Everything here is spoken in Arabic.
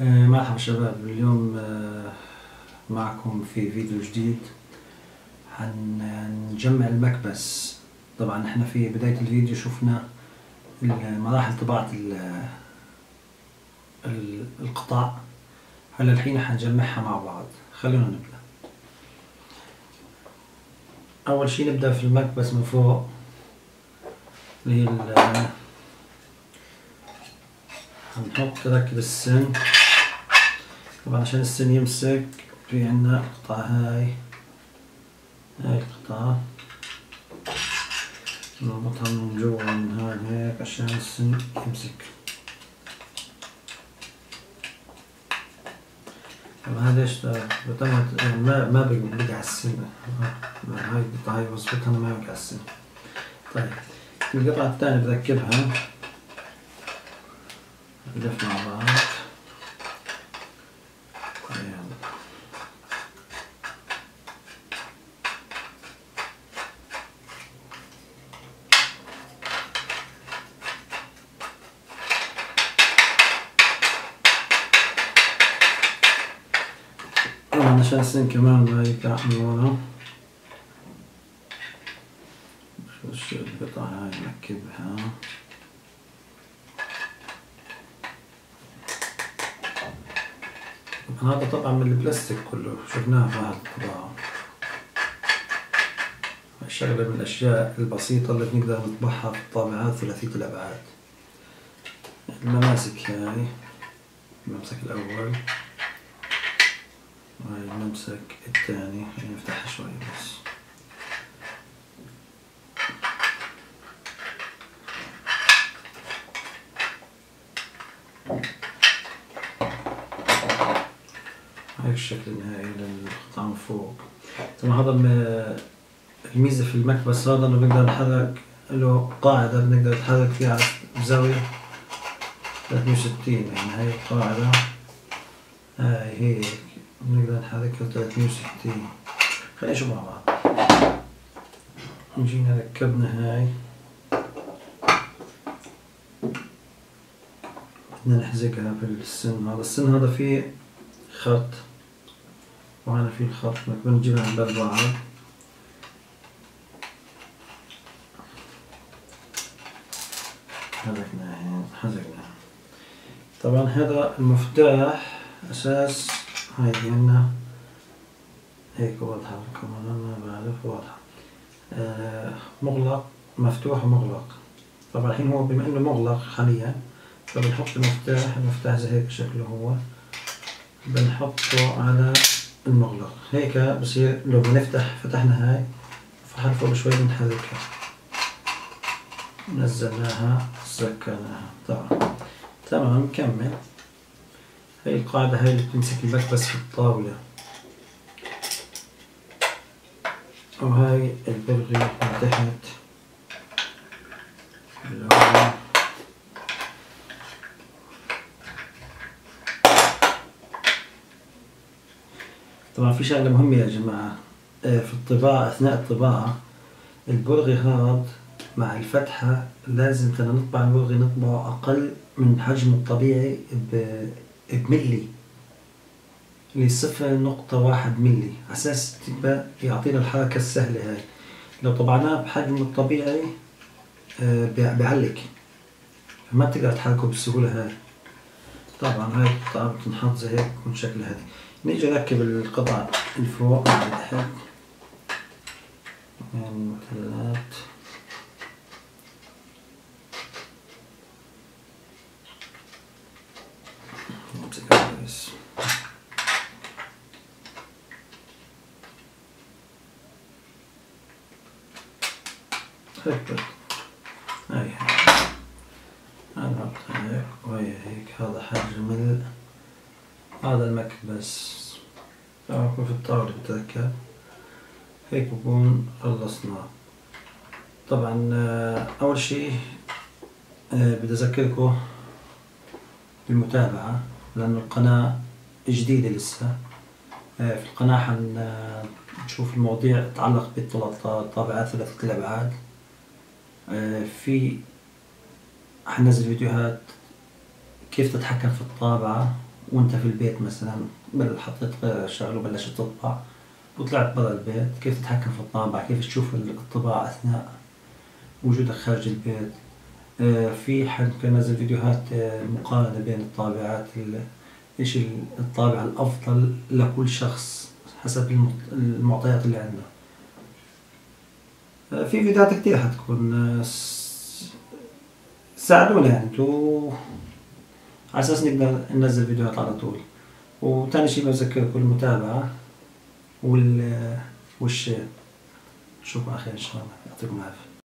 مرحبا شباب. اليوم معكم في فيديو جديد. حنجمع المكبس. طبعا احنا في بداية الفيديو شفنا مراحل طباعة القطع. هلا الحين حنجمعها مع بعض. خلونا نبدأ. اول شي نبدأ في المكبس من فوق اللي هي هنحط نركب السن. طبعا عشان السن يمسك في عنا القطعة هاي القطعة نربطها من جوا من هون هيك عشان السن يمسك. طبعا هذا ليش ما بقى على السن. هاي القطعة هاي بظبطها ما بقى على السن. طيب القطعة الثانية بركبها نلف مع بعض. طبعا عشان السن كمان ما يقطع من ورا. شو القطعة هاي نركبها. هذا طبعا من البلاستيك كله شفناه في هذه الطباعة. شغلة من الأشياء البسيطة اللي بنقدر نطبعها في الطابعات ثلاثية الأبعاد. المماسك هاي الممسك الأول وهاي الممسك الثاني. نفتحها شوي بس. هيك الشكل النهائي للقطعة من فوق. طبعا هذا الميزة في المكبس هذا انه بنقدر نحرك له قاعدة بنقدر نتحرك فيها على بزاوية 360. يعني هاي القاعدة هاي هيك بنقدر نحركها 360. خلينا نشوف مع بعض. نجينا ركبنا هاي بدنا نحزقها في السن هذا. السن هذا فيه خط وهنا فيه الخط بنجيبها عند بعض. حزقناها. طبعا هذا المفتاح اساس. هاي عنا هيك واضحة لكم. انا ما بعرف واضحة. مغلق مفتوح ومغلق. طبعا الحين هو بما انه مغلق حاليا فبنحط المفتاح زي هيك شكله هو. بنحطه على المغلق هيك بصير لو فتحنا هاي فحل فوق شوي بنحركها. نزلناها سكرناها. طبعا تمام. نكمل. هاي القاعدة هاي اللي بتمسك المكبس في الطاولة. وهاي البرغي من تحت طبعا في شغلة مهمة يا جماعة في الطباعة. أثناء الطباعة البرغي هذا مع الفتحة لازم كنا نطبع البرغي نطبعه أقل من حجمه الطبيعي بملي ل0.1 ملي على أساس تبقى يعطينا الحركة السهلة هاي. لو طبعناه بحجم الطبيعي بيعلق فما بتقدر تحركه بالسهولة هاي. طبعا هاي القطعة بتنحط زي هيك من شكل هذه. نيجي نركب القطع الفوق مع تحت. المثلثات نمسكها كويس. هيك هاي نحطها هيك وهي هيك. هذا حجم هذا المكبس. طبعا في الطاولة بتركب هيك بكون خلصناه. طبعا أول شي بدي أذكركم بالمتابعة لأنه القناة جديدة لسه. في القناة حنشوف المواضيع تتعلق بالطابعات ثلاثية الأبعاد. في حننزل فيديوهات كيف تتحكم في الطابعة وانت في البيت مثلا، حطيت شغله وبلشت تطبع وطلعت برا البيت، كيف تتحكم في الطابعة، كيف تشوف الطباعة أثناء وجودك خارج البيت. في كان نزل فيديوهات مقارنة بين الطابعات، ايش الطابع الأفضل لكل شخص حسب المعطيات اللي عنده. في فيديوهات كتير حتكون ساعدونا يعني انتو على أساس نقدر ننزل فيديوهات على طول. وتاني شي بذكركم المتابعة والشير. نشوفكم على خير إن شاء الله، يعطيكم العافية.